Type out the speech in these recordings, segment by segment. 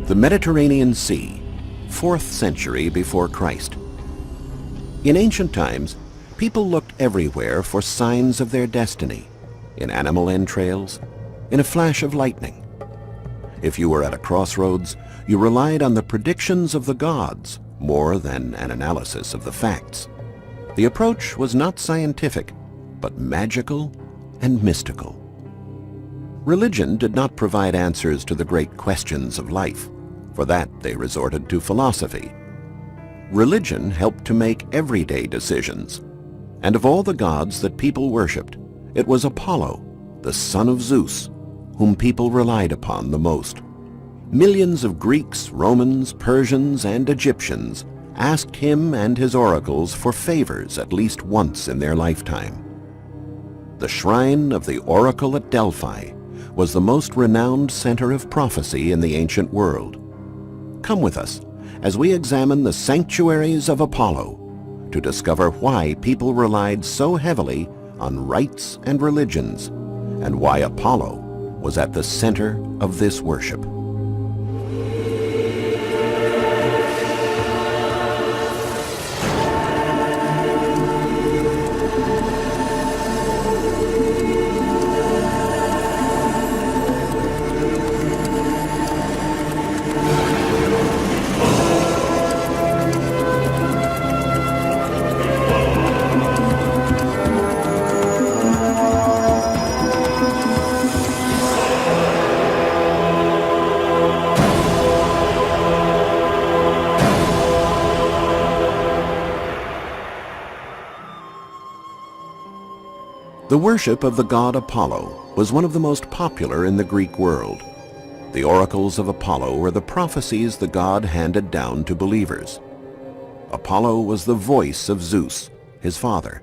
The Mediterranean Sea, 4th century before Christ. In ancient times, people looked everywhere for signs of their destiny, in animal entrails, in a flash of lightning. If you were at a crossroads, you relied on the predictions of the gods more than an analysis of the facts. The approach was not scientific, but magical and mystical. Religion did not provide answers to the great questions of life. For that, they resorted to philosophy. Religion helped to make everyday decisions. And of all the gods that people worshipped, it was Apollo, the son of Zeus, whom people relied upon the most. Millions of Greeks, Romans, Persians, and Egyptians asked him and his oracles for favors at least once in their lifetime. The shrine of the oracle at Delphi was the most renowned center of prophecy in the ancient world. Come with us as we examine the Sanctuaries of Apollo to discover why people relied so heavily on rites and religions, and why Apollo was at the center of this worship. The worship of the god Apollo was one of the most popular in the Greek world. The oracles of Apollo were the prophecies the god handed down to believers. Apollo was the voice of Zeus, his father,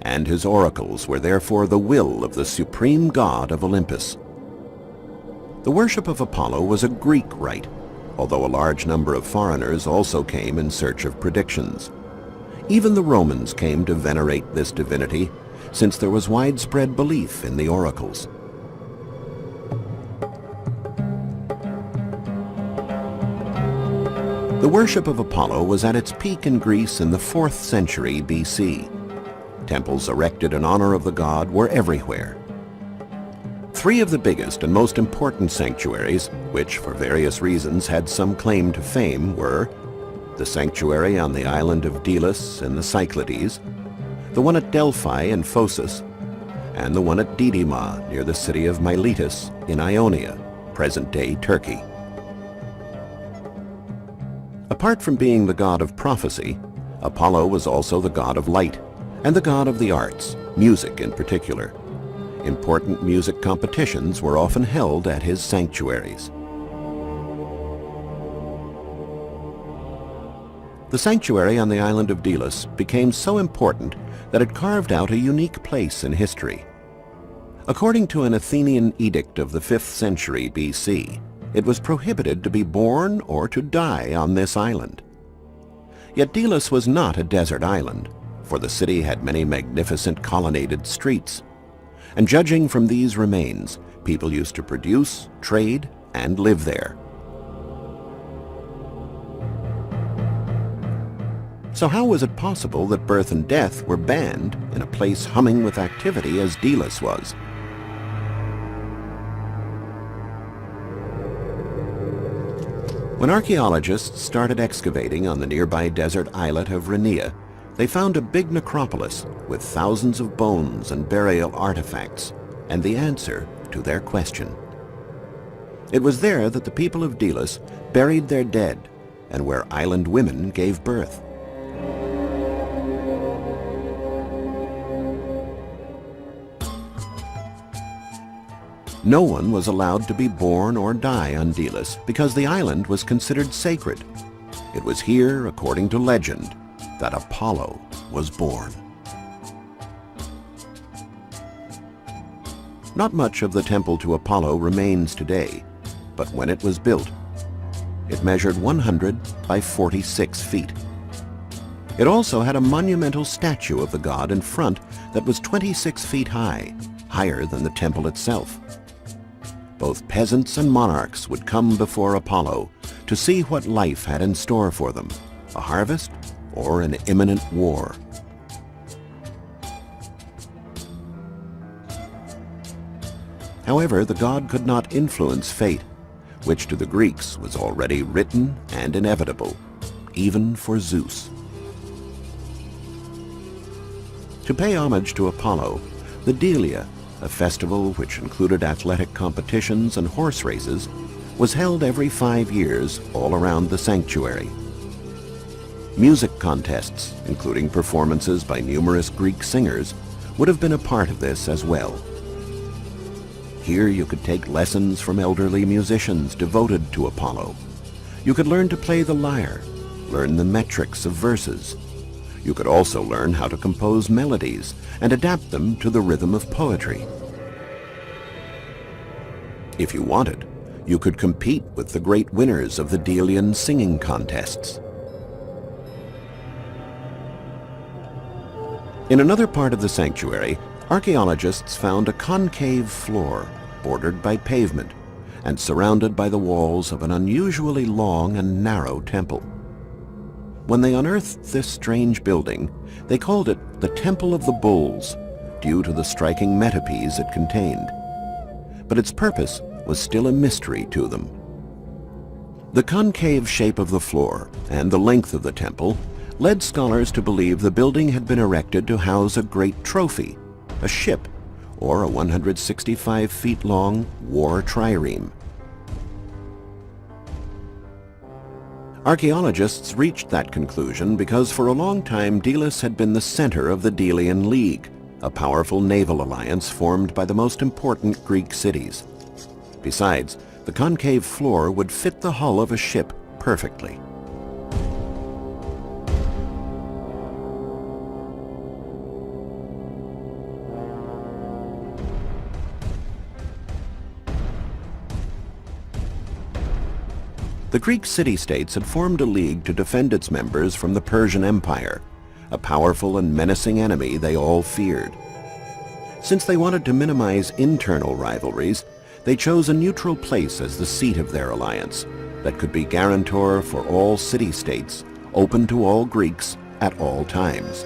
and his oracles were therefore the will of the supreme god of Olympus. The worship of Apollo was a Greek rite, although a large number of foreigners also came in search of predictions. Even the Romans came to venerate this divinity, since there was widespread belief in the oracles. The worship of Apollo was at its peak in Greece in the 4th century BC. Temples erected in honor of the god were everywhere. 3 of the biggest and most important sanctuaries, which for various reasons had some claim to fame, were the sanctuary on the island of Delos in the Cyclades, the one at Delphi in Phocis, and the one at Didyma near the city of Miletus in Ionia, present-day Turkey. Apart from being the god of prophecy, Apollo was also the god of light and the god of the arts, music in particular. Important music competitions were often held at his sanctuaries. The sanctuary on the island of Delos became so important that it carved out a unique place in history. According to an Athenian edict of the 5th century BC, it was prohibited to be born or to die on this island. Yet Delos was not a desert island, for the city had many magnificent colonnaded streets. And judging from these remains, people used to produce, trade, and live there. So how was it possible that birth and death were banned in a place humming with activity as Delos was? When archaeologists started excavating on the nearby desert islet of Rhenea, they found a big necropolis with thousands of bones and burial artifacts, and the answer to their question. It was there that the people of Delos buried their dead, and where island women gave birth. No one was allowed to be born or die on Delos because the island was considered sacred. It was here, according to legend, that Apollo was born. Not much of the temple to Apollo remains today, but when it was built, it measured 100 by 46 feet. It also had a monumental statue of the god in front that was 26 feet high, higher than the temple itself. Both peasants and monarchs would come before Apollo to see what life had in store for them, a harvest or an imminent war. However, the god could not influence fate, which to the Greeks was already written and inevitable, even for Zeus. To pay homage to Apollo, the Delia, a festival which included athletic competitions and horse races, was held every 5 years all around the sanctuary. Music contests, including performances by numerous Greek singers, would have been a part of this as well. Here you could take lessons from elderly musicians devoted to Apollo. You could learn to play the lyre, learn the metrics of verses. You could also learn how to compose melodies and adapt them to the rhythm of poetry. If you wanted, you could compete with the great winners of the Delian singing contests. In another part of the sanctuary, archaeologists found a concave floor bordered by pavement and surrounded by the walls of an unusually long and narrow temple. When they unearthed this strange building, they called it the Temple of the Bulls, due to the striking metopies it contained. But its purpose was still a mystery to them. The concave shape of the floor and the length of the temple led scholars to believe the building had been erected to house a great trophy, a ship, or a 165 feet long war trireme. Archaeologists reached that conclusion because for a long time Delos had been the center of the Delian League, a powerful naval alliance formed by the most important Greek cities. Besides, the concave floor would fit the hull of a ship perfectly. The Greek city-states had formed a league to defend its members from the Persian Empire, a powerful and menacing enemy they all feared. Since they wanted to minimize internal rivalries, they chose a neutral place as the seat of their alliance that could be guarantor for all city-states, open to all Greeks at all times.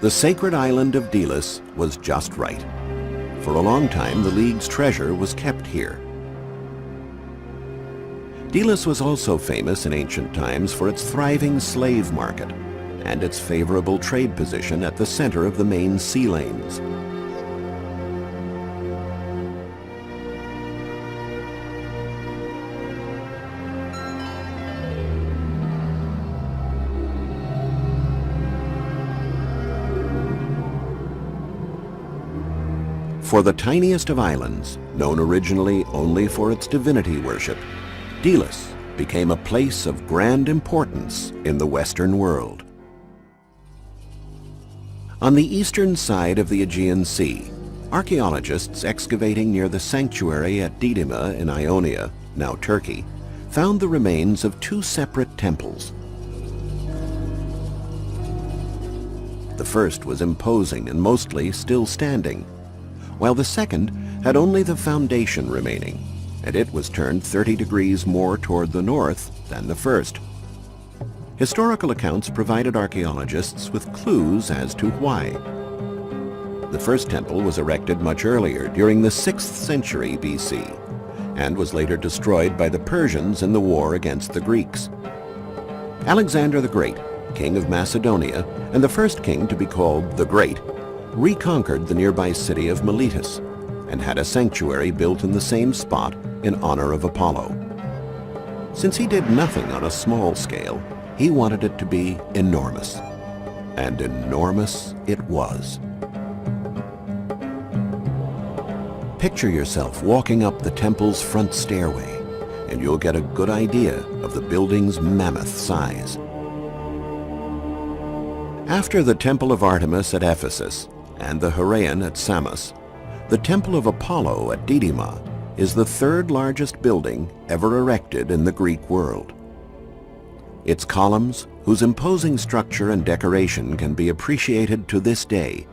The sacred island of Delos was just right. For a long time, the League's treasure was kept here. Delos was also famous in ancient times for its thriving slave market and its favorable trade position at the center of the main sea lanes. For the tiniest of islands, known originally only for its divinity worship, Delos became a place of grand importance in the Western world. On the eastern side of the Aegean Sea, archaeologists excavating near the sanctuary at Didyma in Ionia, now Turkey, found the remains of two separate temples. The first was imposing and mostly still standing, while the second had only the foundation remaining, and it was turned 30 degrees more toward the north than the first. Historical accounts provided archaeologists with clues as to why. The first temple was erected much earlier, during the 6th century BC, and was later destroyed by the Persians in the war against the Greeks. Alexander the Great, king of Macedonia, and the first king to be called the Great, reconquered the nearby city of Miletus and had a sanctuary built in the same spot in honor of Apollo. Since he did nothing on a small scale, he wanted it to be enormous. And enormous it was. Picture yourself walking up the temple's front stairway, and you'll get a good idea of the building's mammoth size. After the Temple of Artemis at Ephesus and the Heraeon at Samos, the Temple of Apollo at Didyma is the third largest building ever erected in the Greek world. Its columns, whose imposing structure and decoration can be appreciated to this day,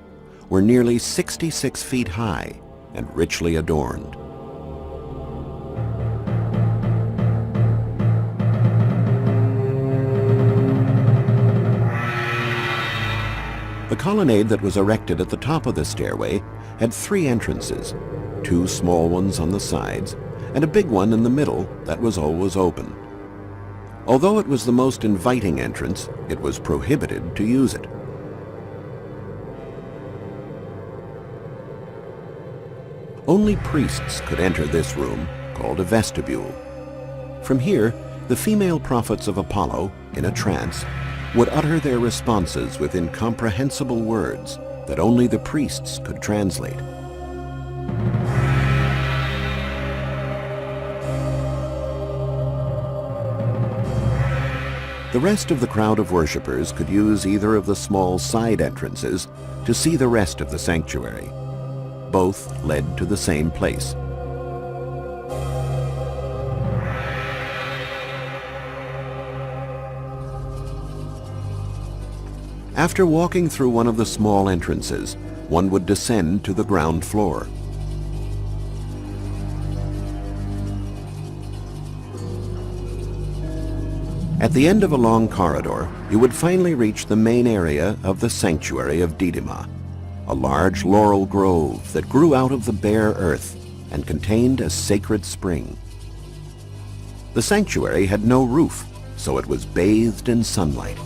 were nearly 66 feet high and richly adorned. The colonnade that was erected at the top of the stairway had 3 entrances, 2 small ones on the sides, and a big one in the middle that was always open. Although it was the most inviting entrance, it was prohibited to use it. Only priests could enter this room, called a vestibule. From here, the female prophets of Apollo, in a trance, would utter their responses with incomprehensible words that only the priests could translate. The rest of the crowd of worshippers could use either of the small side entrances to see the rest of the sanctuary. Both led to the same place. After walking through one of the small entrances, one would descend to the ground floor. At the end of a long corridor, you would finally reach the main area of the Sanctuary of Didyma, a large laurel grove that grew out of the bare earth and contained a sacred spring. The sanctuary had no roof, so it was bathed in sunlight.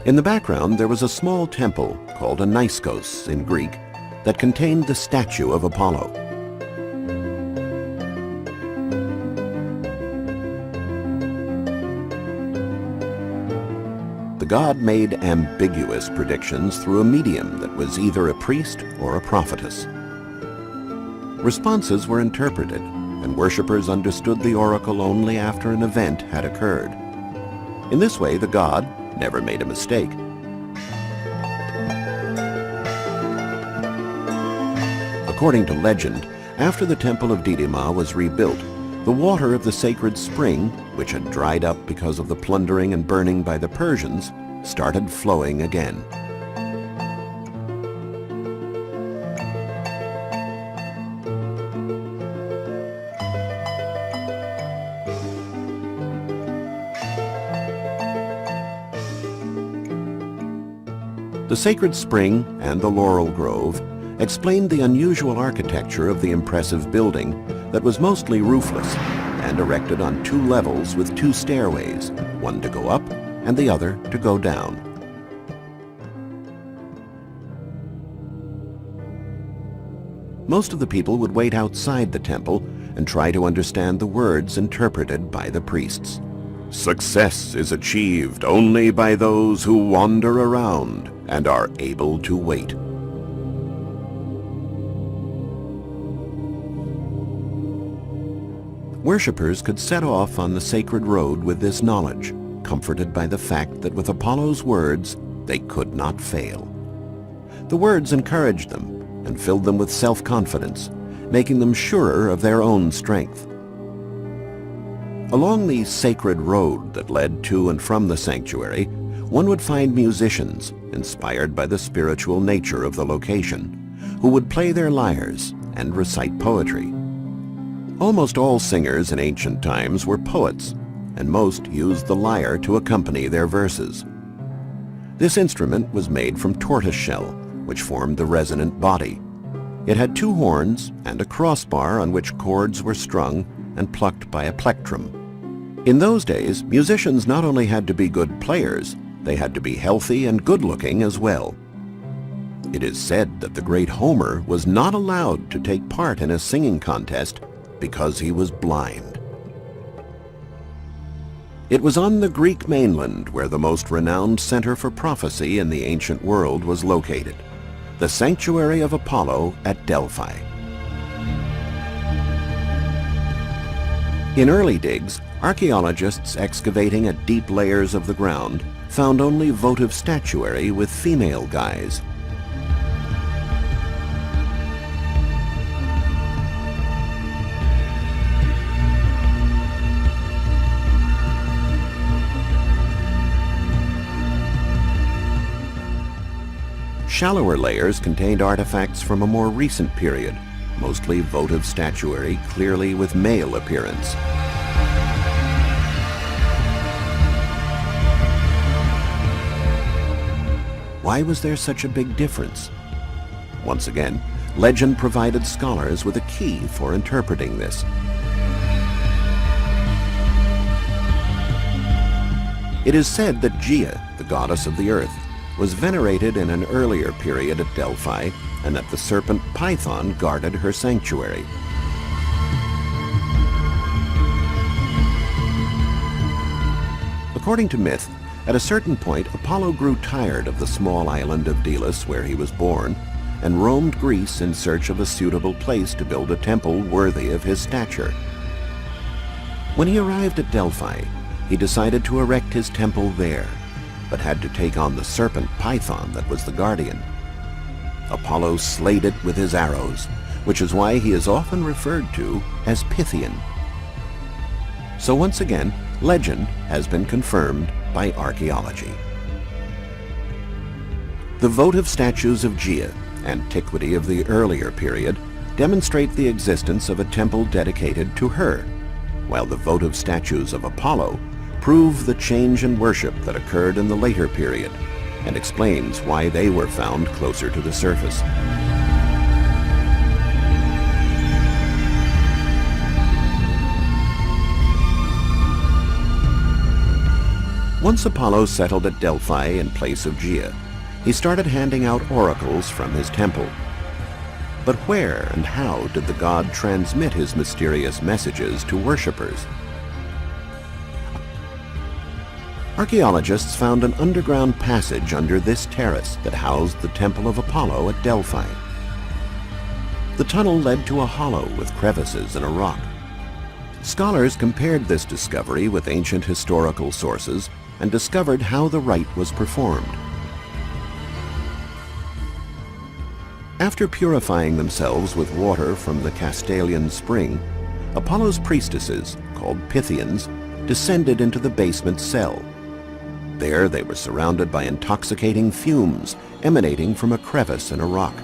In the background, there was a small temple called a Naiskos in Greek that contained the statue of Apollo. The god made ambiguous predictions through a medium that was either a priest or a prophetess. Responses were interpreted, and worshippers understood the oracle only after an event had occurred. In this way, the god never made a mistake. According to legend, after the temple of Didyma was rebuilt, the water of the sacred spring, which had dried up because of the plundering and burning by the Persians, started flowing again. The sacred spring and the laurel grove explained the unusual architecture of the impressive building that was mostly roofless and erected on 2 levels with 2 stairways, one to go up and the other to go down. Most of the people would wait outside the temple and try to understand the words interpreted by the priests. Success is achieved only by those who wander around and are able to wait. Worshippers could set off on the sacred road with this knowledge, comforted by the fact that with Apollo's words, they could not fail. The words encouraged them and filled them with self-confidence, making them surer of their own strength. Along the sacred road that led to and from the sanctuary, one would find musicians, inspired by the spiritual nature of the location, who would play their lyres and recite poetry. Almost all singers in ancient times were poets, and most used the lyre to accompany their verses. This instrument was made from tortoise shell, which formed the resonant body. It had 2 horns and a crossbar on which chords were strung and plucked by a plectrum. In those days, musicians not only had to be good players, they had to be healthy and good-looking as well. It is said that the great Homer was not allowed to take part in a singing contest because he was blind. It was on the Greek mainland where the most renowned center for prophecy in the ancient world was located, the Sanctuary of Apollo at Delphi. In early digs, archaeologists excavating at deep layers of the ground found only votive statuary with female guise. Shallower layers contained artifacts from a more recent period, mostly votive statuary clearly with male appearance. Why was there such a big difference? Once again, legend provided scholars with a key for interpreting this. It is said that Gaia, the goddess of the earth, was venerated in an earlier period at Delphi, and that the serpent Python guarded her sanctuary. According to myth, at a certain point Apollo grew tired of the small island of Delos where he was born, and roamed Greece in search of a suitable place to build a temple worthy of his stature. When he arrived at Delphi, he decided to erect his temple there, but had to take on the serpent Python that was the guardian. Apollo slayed it with his arrows, which is why he is often referred to as Pythian. So once again, legend has been confirmed by archaeology. The votive statues of Gaia, antiquity of the earlier period, demonstrate the existence of a temple dedicated to her, while the votive statues of Apollo prove the change in worship that occurred in the later period, and explains why they were found closer to the surface. Once Apollo settled at Delphi in place of Gaia, he started handing out oracles from his temple. But where and how did the god transmit his mysterious messages to worshippers? Archaeologists found an underground passage under this terrace that housed the temple of Apollo at Delphi. The tunnel led to a hollow with crevices in a rock. Scholars compared this discovery with ancient historical sources and discovered how the rite was performed. After purifying themselves with water from the Castalian spring, Apollo's priestesses, called Pythians, descended into the basement cell. There they were surrounded by intoxicating fumes emanating from a crevice in a rock.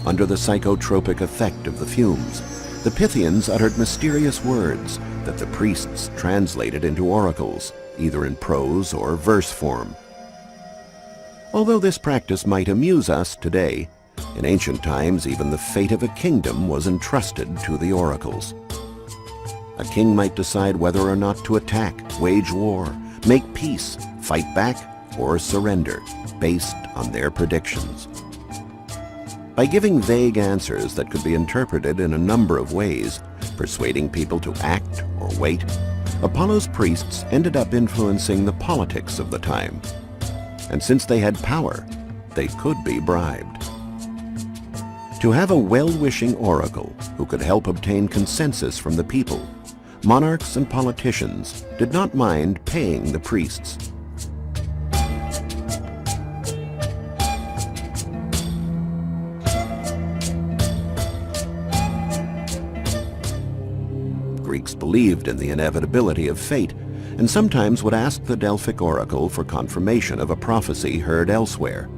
Under the psychotropic effect of the fumes, the Pythians uttered mysterious words that the priests translated into oracles, either in prose or verse form. Although this practice might amuse us today, in ancient times even the fate of a kingdom was entrusted to the oracles. A king might decide whether or not to attack, wage war, make peace, fight back, or surrender, based on their predictions. By giving vague answers that could be interpreted in a number of ways, persuading people to act or wait, Apollo's priests ended up influencing the politics of the time. And since they had power, they could be bribed. To have a well-wishing oracle who could help obtain consensus from the people, monarchs and politicians did not mind paying the priests. Greeks believed in the inevitability of fate, and sometimes would ask the Delphic oracle for confirmation of a prophecy heard elsewhere.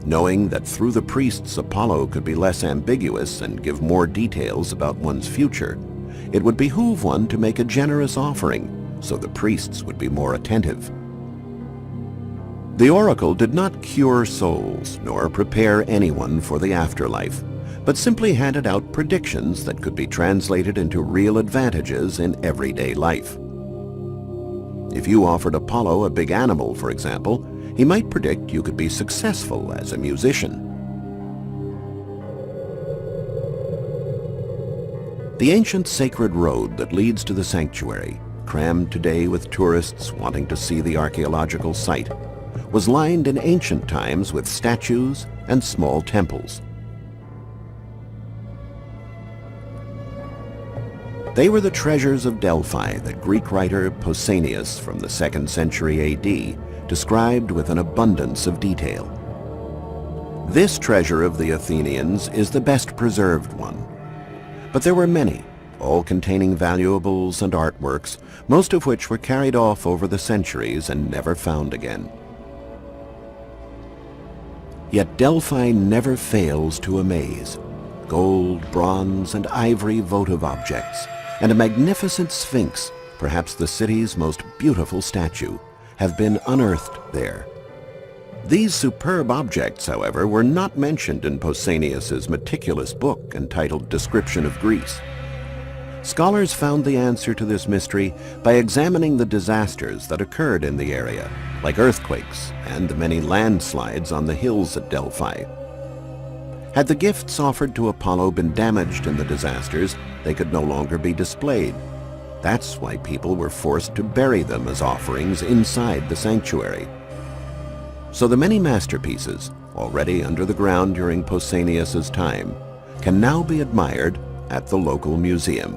Knowing that through the priests Apollo could be less ambiguous and give more details about one's future, it would behoove one to make a generous offering, so the priests would be more attentive. The oracle did not cure souls, nor prepare anyone for the afterlife, but simply handed out predictions that could be translated into real advantages in everyday life. If you offered Apollo a big animal, for example, he might predict you could be successful as a musician. The ancient sacred road that leads to the sanctuary, crammed today with tourists wanting to see the archaeological site, was lined in ancient times with statues and small temples. They were the treasures of Delphi that Greek writer Pausanias from the 2nd century AD described with an abundance of detail. This treasure of the Athenians is the best preserved one. But there were many, all containing valuables and artworks, most of which were carried off over the centuries and never found again. Yet Delphi never fails to amaze. Gold, bronze, and ivory votive objects, and a magnificent sphinx, perhaps the city's most beautiful statue, have been unearthed there. These superb objects, however, were not mentioned in Pausanias's meticulous book entitled Description of Greece. Scholars found the answer to this mystery by examining the disasters that occurred in the area, like earthquakes and the many landslides on the hills at Delphi. Had the gifts offered to Apollo been damaged in the disasters, they could no longer be displayed. That's why people were forced to bury them as offerings inside the sanctuary. So the many masterpieces, already under the ground during Pausanias's time, can now be admired at the local museum.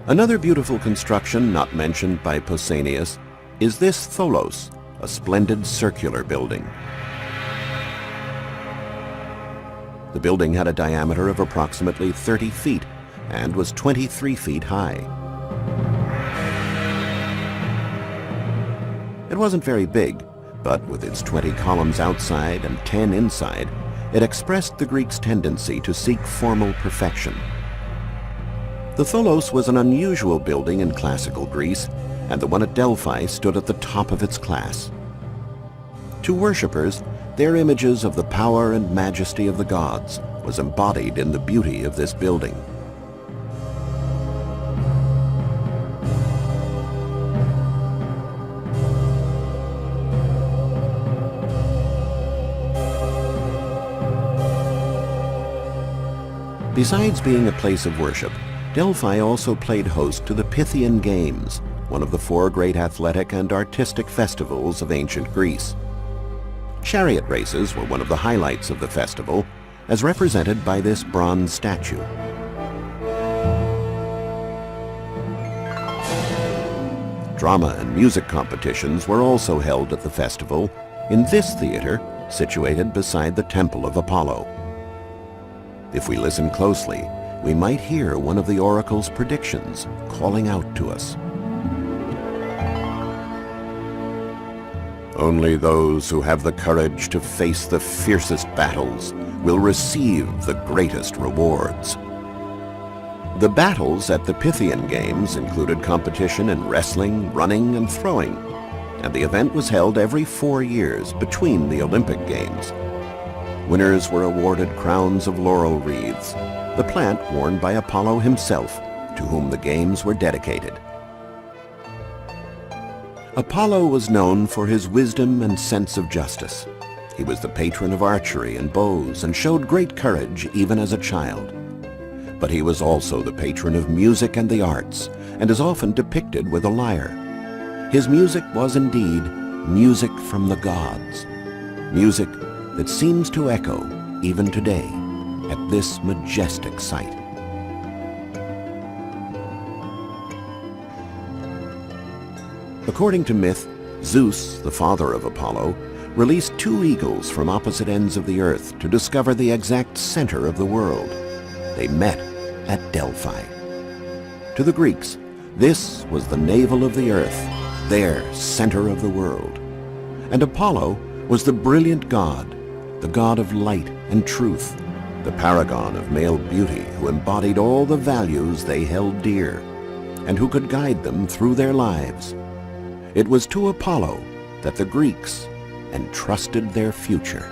Another beautiful construction not mentioned by Pausanias is this tholos, a splendid circular building. The building had a diameter of approximately 30 feet and was 23 feet high. It wasn't very big, but with its 20 columns outside and 10 inside, it expressed the Greeks' tendency to seek formal perfection. The tholos was an unusual building in classical Greece, and the one at Delphi stood at the top of its class. To worshippers, their images of the power and majesty of the gods was embodied in the beauty of this building. Besides being a place of worship, Delphi also played host to the Pythian Games, one of the 4 great athletic and artistic festivals of ancient Greece. Chariot races were one of the highlights of the festival, as represented by this bronze statue. Drama and music competitions were also held at the festival in this theater, situated beside the Temple of Apollo. If we listen closely, we might hear one of the oracle's predictions calling out to us. Only those who have the courage to face the fiercest battles will receive the greatest rewards. The battles at the Pythian Games included competition in wrestling, running, and throwing, and the event was held every 4 years between the Olympic Games. Winners were awarded crowns of laurel wreaths, the plant worn by Apollo himself, to whom the games were dedicated. Apollo was known for his wisdom and sense of justice. He was the patron of archery and bows and showed great courage even as a child. But he was also the patron of music and the arts, and is often depicted with a lyre. His music was indeed music from the gods, music that seems to echo even today at this majestic site. According to myth, Zeus, the father of Apollo, released 2 eagles from opposite ends of the earth to discover the exact center of the world. They met at Delphi. To the Greeks, this was the navel of the earth, their center of the world. And Apollo was the brilliant god, the god of light and truth, the paragon of male beauty who embodied all the values they held dear, and who could guide them through their lives. It was to Apollo that the Greeks entrusted their future.